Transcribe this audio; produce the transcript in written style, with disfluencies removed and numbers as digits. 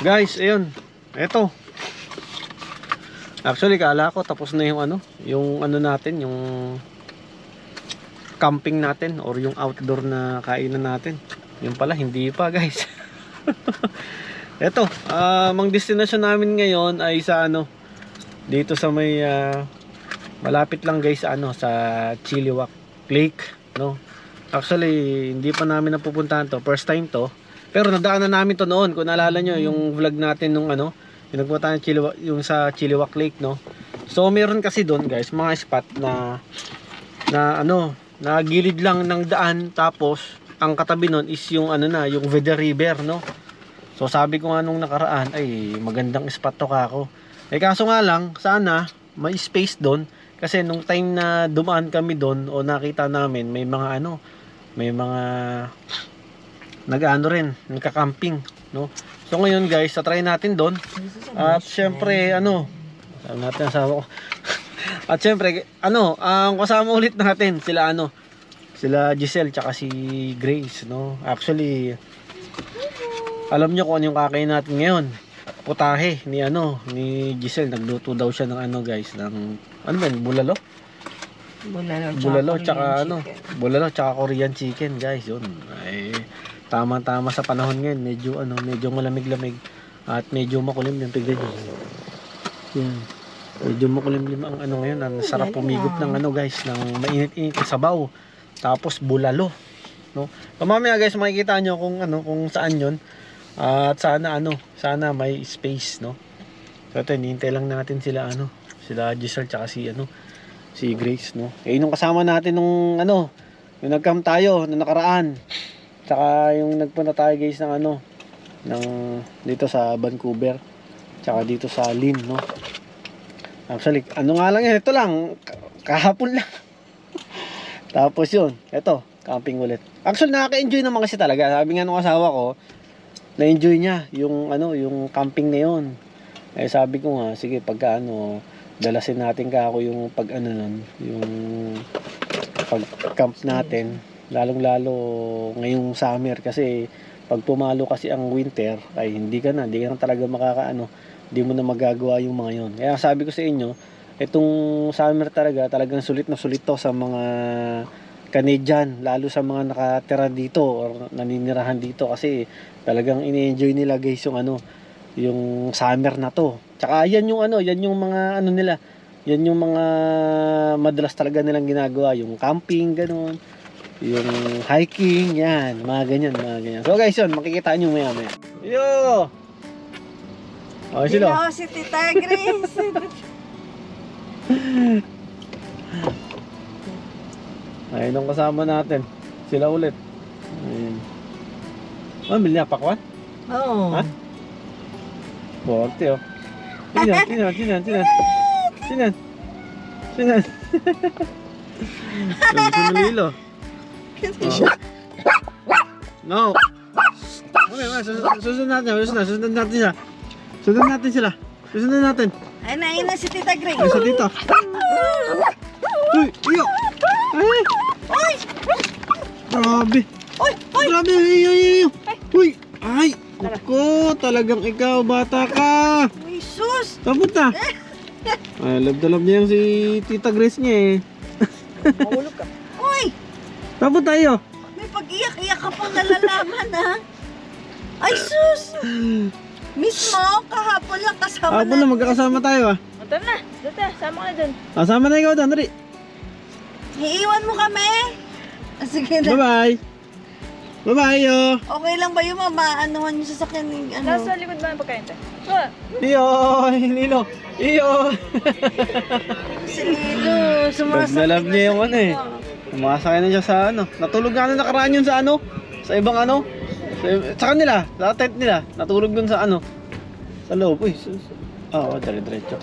Guys, ayun. Eto. Actually, kala ko tapos na yung ano natin, yung camping natin or yung outdoor na kainan natin. Yung pala, hindi pa, guys. Eto, ang destination namin ngayon ay sa dito sa may malapit lang guys sa Chilliwack Lake, no? Actually, hindi pa namin napupuntahan to, first time to. Pero nadaanan namin to noon, kung naalala nyo yung vlog natin nung yung nagpunta ng Chilliwack, yung sa Chilliwack Lake, no? So meron kasi doon guys mga spot na gilid lang ng daan, tapos ang katabi nun is yung yung Veda River, no? So sabi ko nga nung nakaraan, ay magandang spot to kako. Kaso nga lang, sana may space doon, kasi nung time na dumaan kami doon o nakita namin may mga rin, nagka-camping, no? So ngayon guys, try natin doon. At syempre sabi natin asawa ko. At syempre ang kasama ulit natin sila Giselle tsaka si Grace, no? Actually, alam nyo kung ano yung kakain natin ngayon. Putahe ni Giselle. Nagluto daw siya ng guys, ng bulalo? Bulalo tsaka bulalo tsaka Korean chicken, guys. Yun ay tama-tama sa panahon ngayon. Medyo malamig-lamig at medyo makulimlim. Tignan niyo. Yan. Medyo makulimlim ang ngayon. Ang sarap pumigop ng guys, ng mainit-init na sabaw. Tapos bulalo, no? Mamaya guys, makikita nyo kung saan 'yon. At sana may space, no? So ito, hinihintay lang natin sila sila Giselle tsaka si Grace, no? Nung kasama natin nung yung nag-camp tayo nung nakaraan. Tsaka yung nagpunta tayo guys ng dito sa Vancouver. Tsaka dito sa Lynn, no? Actually, nga lang yan, ito lang kahapon lang. Tapos yun, eto, camping ulit. Actually, nakaka-enjoy naman kasi talaga. Sabi nga nung asawa ko, na-enjoy niya yung yung camping na yun. Sabi ko nga, sige, pagka dalasin natin yung yung pag-camp natin, lalong-lalo ngayong summer, kasi pag pumalo kasi ang winter, ay hindi ka na talaga hindi mo na magagawa yung mga yun. Kaya sabi ko sa inyo, itong summer talagang sulit na sulit to sa mga Canadian, lalo sa mga nakatira dito or naninirahan dito, kasi talagang ini-enjoy nila guys yung summer na to. Tsaka yan yung mga nila, yan yung mga madalas talaga nilang ginagawa, yung camping, ganun, yung hiking, yan, mga ganyan. So guys, yun, makikita nyo maya. Yo! Oh, sila. Si Tita Grace. Ayun ang kasama natin. Sila ulit. Ayun. Bili na pakwan? Oo. Ha? Borte, oh. Sinan. Sumalilo. No. Okay, susunod natin sila. Ay, nain na si Tita Grace. Ay, sa dito. Uy, iyo. Ay! Grabe. Oy! Grabe, iyo. Uy, ay. Ako, talagang ikaw, bata ka. Uy, sus! Kapunta. Ay, love niya yung si Tita Grace niya eh. Mahulog ka. Uy! Kapunta iyo. May pag-iyak-iyak ka pang nalalaman, ha? Ay, sus! Mismo, kahapon lang kasama Hapon na, magkakasama tayo ah. Tara na, dito, sama ka na dun. Sama na ikaw doon, dali. Iiwan mo kami. Sige na. Bye-bye. Bye-bye, yo. Okay lang ba yung mamaanuhan yung sasakyan ng Nasa likod ba yung pagkain tayo? Iyo, Lilo. Iyo. Si Lilo, sumasakit. Nalab niya yung Sumasakay na siya sa Natulog nga nakaraan yun sa sa ibang sa kanila, sa tent nila. Natulog dun sa sa loob. Uy, dire-diretso.